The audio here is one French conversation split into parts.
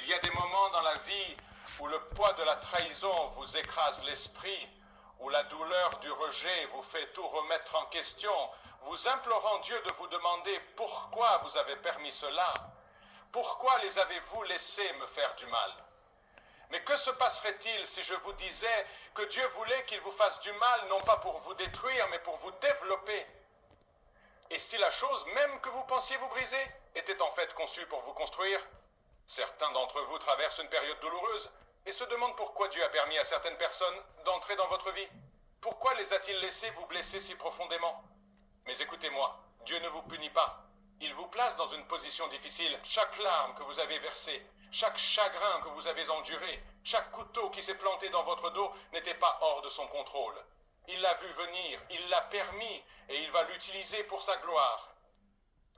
Il y a des moments dans la vie où le poids de la trahison vous écrase l'esprit, où la douleur du rejet vous fait tout remettre en question, vous implorant Dieu de vous demander pourquoi vous avez permis cela. Pourquoi les avez-vous laissés me faire du mal? Mais que se passerait-il si je vous disais que Dieu voulait qu'il vous fasse du mal, non pas pour vous détruire, mais pour vous développer? Et si la chose, même que vous pensiez vous briser, était en fait conçue pour vous construire? Certains d'entre vous traversent une période douloureuse et se demandent pourquoi Dieu a permis à certaines personnes d'entrer dans votre vie. Pourquoi les a-t-il laissés vous blesser si profondément? Mais écoutez-moi, Dieu ne vous punit pas. Il vous place dans une position difficile. Chaque larme que vous avez versée, chaque chagrin que vous avez enduré, chaque couteau qui s'est planté dans votre dos n'était pas hors de son contrôle. Il l'a vu venir, il l'a permis et il va l'utiliser pour sa gloire.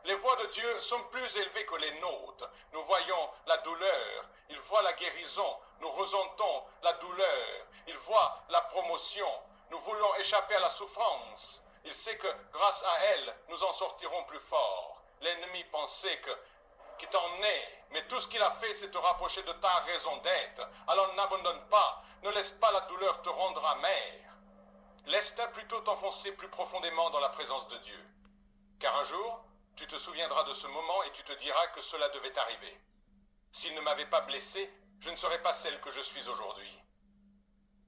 Les voix de Dieu sont plus élevées que les nôtres. Nous voyons la douleur, il voit la guérison, nous ressentons la douleur, il voit la promotion, nous voulons échapper à la souffrance. Il sait que grâce à elle, nous en sortirons plus forts. L'ennemi pensait qu'il t'en est, mais tout ce qu'il a fait, c'est te rapprocher de ta raison d'être. Alors n'abandonne pas, ne laisse pas la douleur te rendre amer. Laisse-ta plutôt t'enfoncer plus profondément dans la présence de Dieu. Car un jour, tu te souviendras de ce moment et tu te diras que cela devait arriver. S'il ne m'avait pas blessé, je ne serais pas celle que je suis aujourd'hui.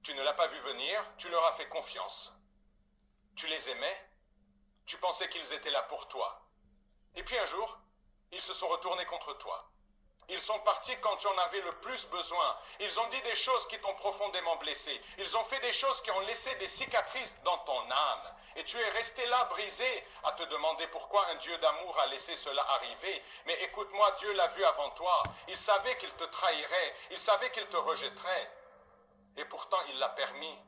Tu ne l'as pas vu venir, tu leur as fait confiance. Tu les aimais, tu pensais qu'ils étaient là pour toi. Et puis un jour, ils se sont retournés contre toi. Ils sont partis quand tu en avais le plus besoin. Ils ont dit des choses qui t'ont profondément blessé. Ils ont fait des choses qui ont laissé des cicatrices dans ton âme. Et tu es resté là brisé à te demander pourquoi un Dieu d'amour a laissé cela arriver. Mais écoute-moi, Dieu l'a vu avant toi. Il savait qu'il te trahirait. Il savait qu'il te rejetterait. Et pourtant, il l'a permis.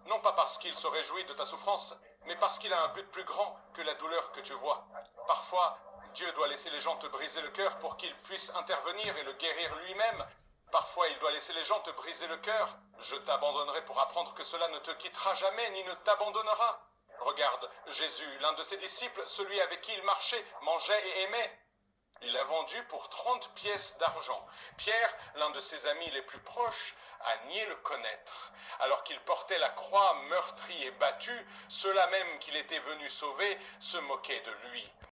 Non pas parce qu'il se réjouit de ta souffrance, mais parce qu'il a un but plus grand que la douleur que tu vois. Parfois, Dieu doit laisser les gens te briser le cœur pour qu'il puisse intervenir et le guérir lui-même. Parfois, il doit laisser les gens te briser le cœur. Je t'abandonnerai pour apprendre que cela ne te quittera jamais ni ne t'abandonnera. Regarde, Jésus, l'un de ses disciples, celui avec qui il marchait, mangeait et aimait. Il l'a vendu pour 30 pièces d'argent. Pierre, l'un de ses amis les plus proches, a nié le connaître. Alors qu'il portait la croix, meurtri et battu, ceux-là même qu'il était venu sauver se moquaient de lui.